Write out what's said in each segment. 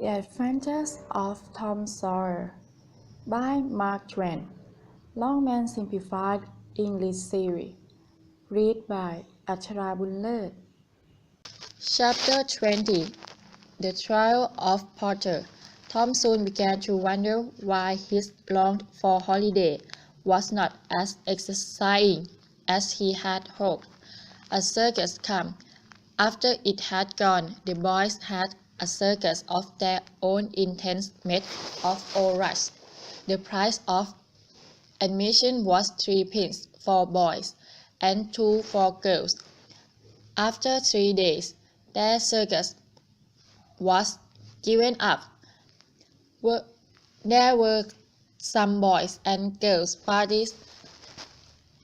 The Adventures of Tom Sawyer by Mark Twain. Longman Simplified English Series. Read by Utchara Boonlerd. Chapter 20 The Trial of Porter. Tom soon began to wonder why his longed-for holiday was not as exciting as he had hoped. A circus came. After it had gone, the boys had a circus of their own in tents made of old rush. The price of admission was 3 pence for boys and 2 for girls. After 3 days, their circus was given up. There were some boys and girls parties,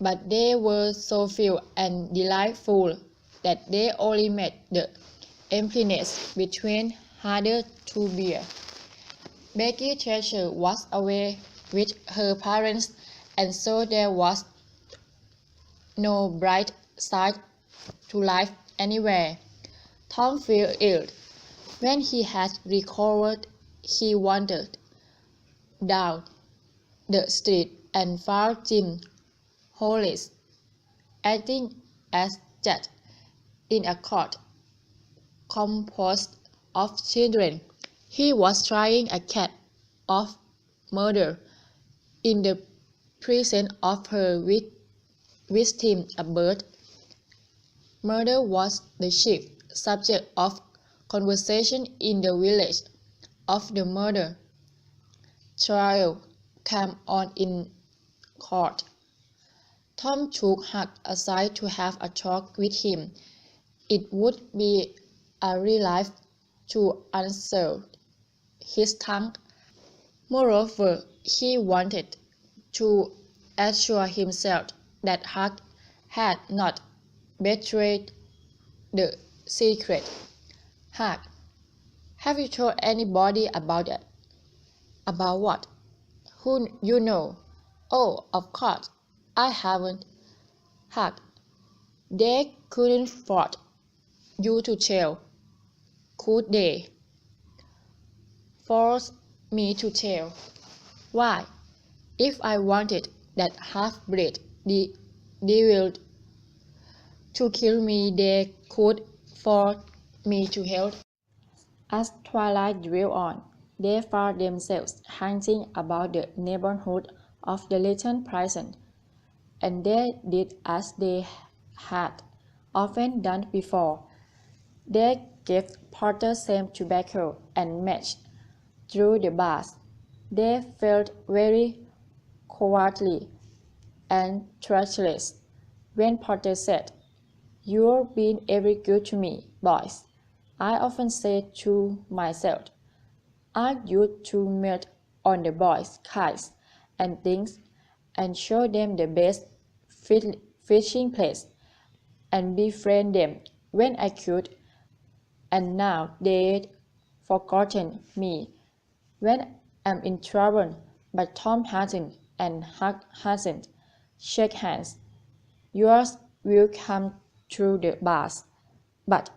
but they were so few and delightful that they only made the emptiness between harder to bear. Becky Thatcher was away with her parents, and so there was no bright side to life anywhere. Tom felt ill. When he had recovered, he wandered down the street and found Jim Hollis acting as judge in a court composed of children. He was trying a case of murder in the presence of her victim, a bird. Murder was the chief subject of conversation in the village. Of the murder trial came on in court. Tom took Huck aside to have a talk with him. It would be a relief to unseal his tongue. Moreover, he wanted to assure himself that Huck had not betrayed the secret. Huck, have you told anybody about it? About what? Who you know? Oh, of course, I haven't. Huck, they couldn't force you to tell, could they? Force me to tell. Why? If I wanted that half-breed devil to kill me, they could force me to help. As twilight drew on, they found themselves hunting about the neighborhood of the little prison, and they did as they had often done before. They gave Porter some tobacco and match through the bars. They felt very cowardly and treacherous when Porter said, "You've been very good to me, boys." I often say to myself, I used to melt on the boys' kites and things and show them the best fishing place and befriend them when I could, and now they'd forgotten me when I'm in trouble. But Tom hasn't and Huck hasn't. Shake hands. Yours will come through the bars, but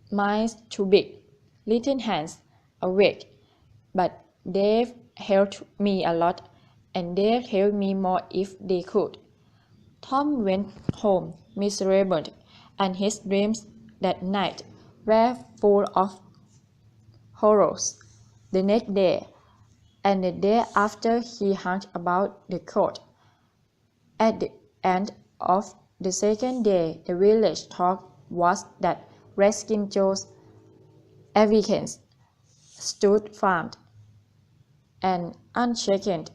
mine's too big. Little hands are weak, but they've helped me a lot, and they'd help me more if they could. Tom went home miserable, and his dreams that night were full of horrors. The next day, and the day after, he hung about the court. At the end of the second day, the village talk was that Redskin Joe's evidence stood firm and unshaken,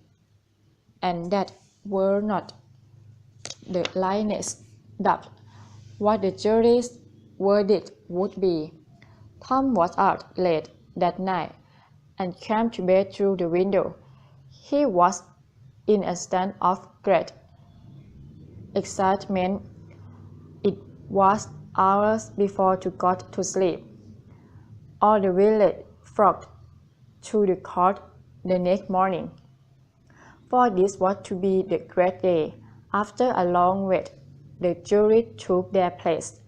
and that were not the slightest doubt what the jury's verdict would be. Tom was out late that night and came to bed through the window. He was in a state of great excitement. It was hours before he got to sleep. All the village flocked to the court the next morning, for this was to be the great day. After a long wait, the jury took their place.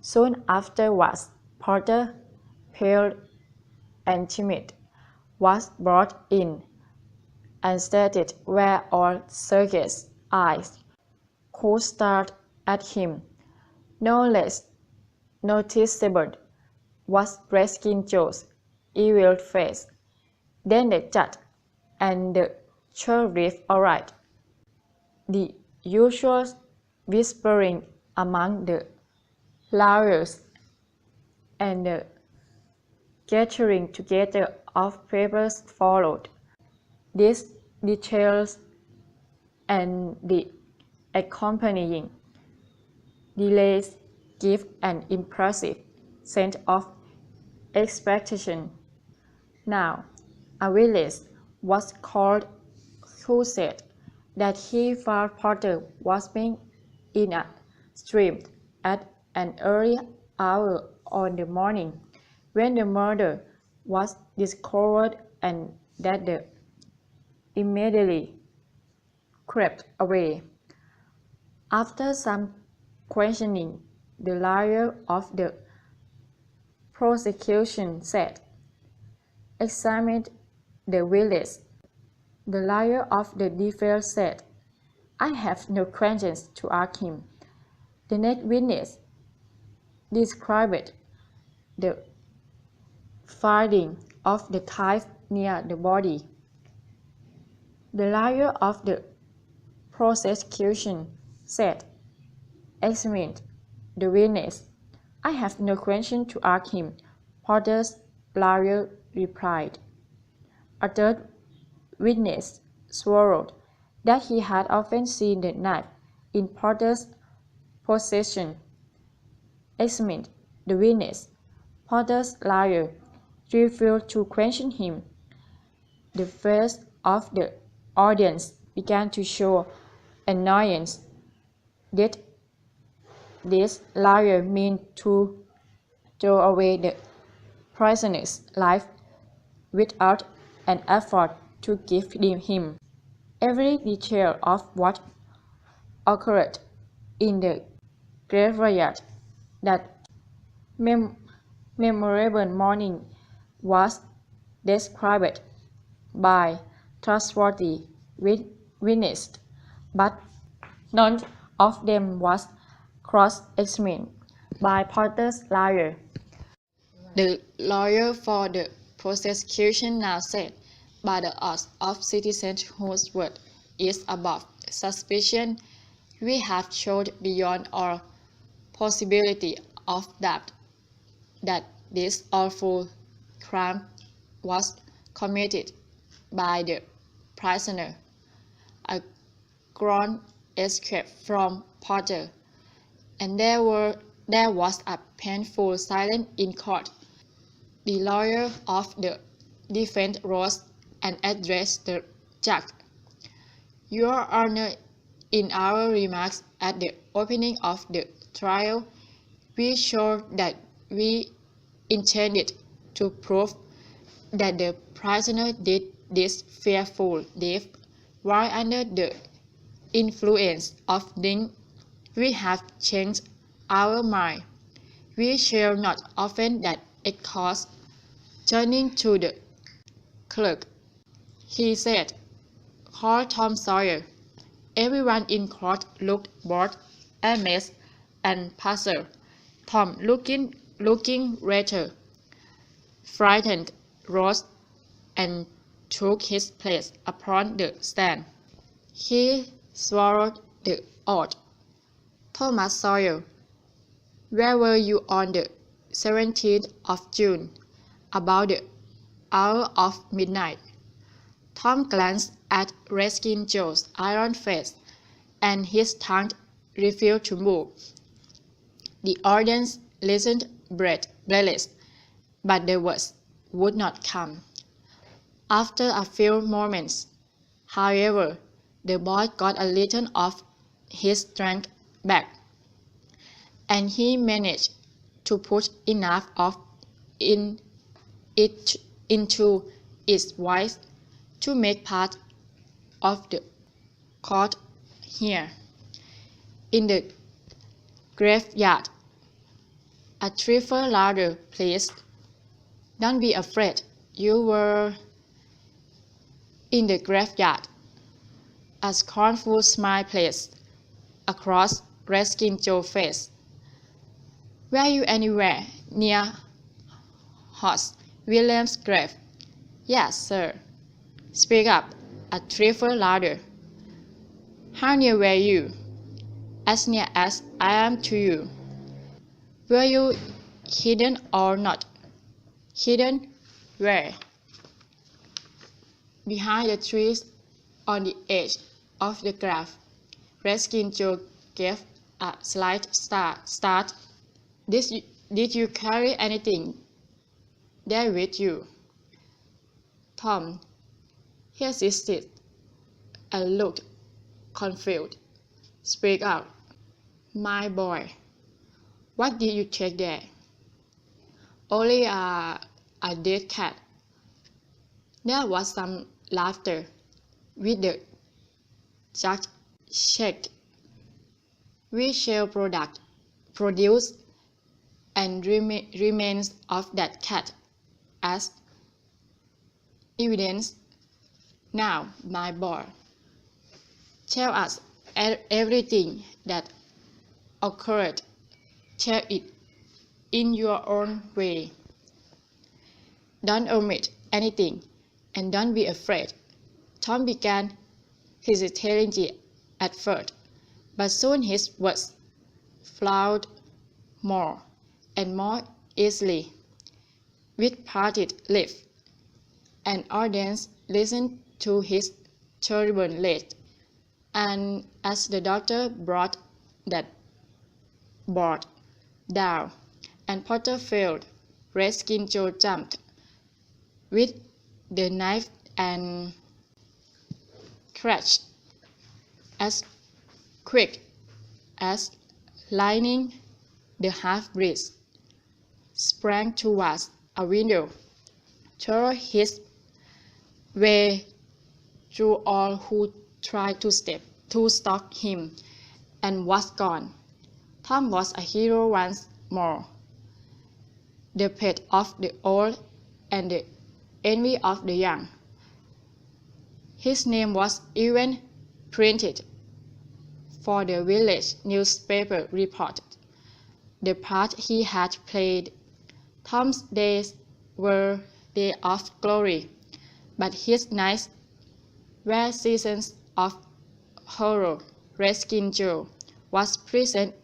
Soon afterwards, Porter, pale and timid, was brought in and stated where all circus eyes could stare at him. No less noticeable was Breskin Joe's evil face. Then the judge and the sheriff arrived. The usual whispering among the lawyers and the gathering together of papers followed. These details and the accompanying delays give an impressive sense of expectation. Now, a witness was called who said that he found Porter washing in a stream at an early hour on the morning when the murder was discovered and that the immediately crept away. After some questioning, the lawyer of the prosecution said, "Examine the witness." The lawyer of the defense said, "I have no questions to ask him." The next witness described the finding of the knife near the body. The lawyer of the prosecution said, "Examine the witness." "I have no question to ask him," Porter's lawyer replied. A third witness swore that he had often seen the knife in Porter's possession. "Examine the witness." Porter's lawyer refused to question him. The face of the audience began to show annoyance. Did this lawyer mean to throw away the prisoner's life without an effort to give him every detail of what occurred in the graveyard? That memorable morning was described by trustworthy witnesses, but none of them was cross-examined by Porter's lawyer. The lawyer for the prosecution now said, "But the odds of citizens whose word is above suspicion, we have shown beyond all possibility of doubt that this awful crime was committed by the prisoner." A groan escaped from Porter, and there was a painful silence in court. The lawyer of the defense rose and addressed the judge. "Your Honor, in our remarks at the opening of the trial, we showed that we intended to prove that the prisoner did this fearful deed while under the influence of drink. We have changed our mind. We shall not offend that cause." Turning to the clerk, he said, "Call Tom Sawyer." Everyone in court looked bored, amazed, and puzzled. Tom, looking rather frightened, rose and took his place upon the stand. He swallowed the oath. "Thomas Sawyer, where were you on the 17th of June, about the hour of midnight?" Tom glanced at Breskin Joe's iron face, and his tongue refused to move. The audience listened breathless, but the words would not come. After a few moments, however, the boy got a little of his strength back, and he managed to put enough of it into its voice to make part of the court hear. "In the graveyard. A trifle louder, please. Don't be afraid. You were in the graveyard. A scornful smile played across Redskin Joe's face. Were you anywhere near Horace Williams' grave? Yes, sir. Speak up, a trifle louder. How near were you? As near as I am to you. Were you hidden or not? Hidden where? Behind the trees on the edge of the grave. Redskin Joe gave a slight start. Did you carry anything there with you? Tom hesitated and looked confused. Speak out, my boy. What did you take there? Only a dead cat. There was some laughter with the judge checked. We shall produce and remains of that cat as evidence. Now, my boy, tell us everything that occurred. Tell it in your own way. Don't omit anything, and don't be afraid. Tom began hesitatingly at first, but soon his words flowed more and more easily. With parted lips, an audience listened to his terrible list, and as the doctor brought that board down and Potter failed, Redskin Joe jumped with the knife and crashed as quick as lightning. The half-breed sprang towards a window, tore his way through all who tried to stop him, and was gone. Tom was a hero once more, the pet of the old and the envy of the young. His name was even printed, for the village newspaper reported the part he had played. Tom's days were days of glory, but his nights were seasons of horror. Redskin Joe was present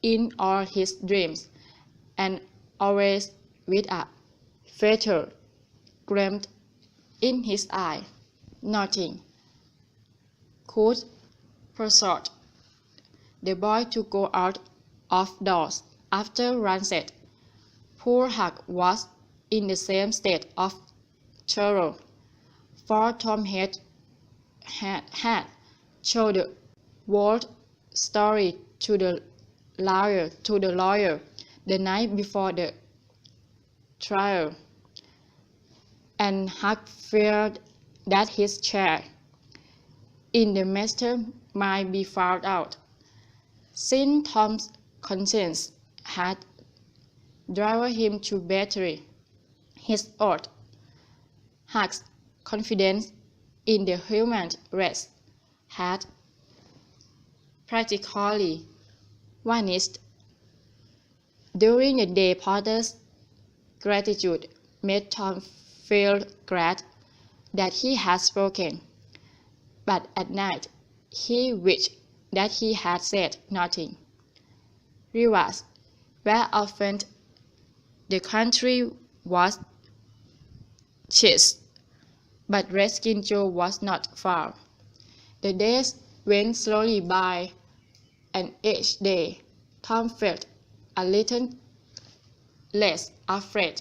in all his dreams, and always with a fatal gleam in his eye. Nothing could persuade the boy to go out of doors after sunset. Poor Huck was in the same state of terror, for Tom had told the whole story to the lawyer the night before the trial, and Huck feared that his share in the matter might be found out. Since Tom's conscience had driven him to betray his oath, Huck's confidence in the human race had practically vanished. During the day, Potter's gratitude made Tom feel glad that he had spoken, but at night he wished that he had said nothing. Rewards were often the country was chased, but Redskin Joe was not far. The days went slowly by, and each day Tom felt a little less afraid.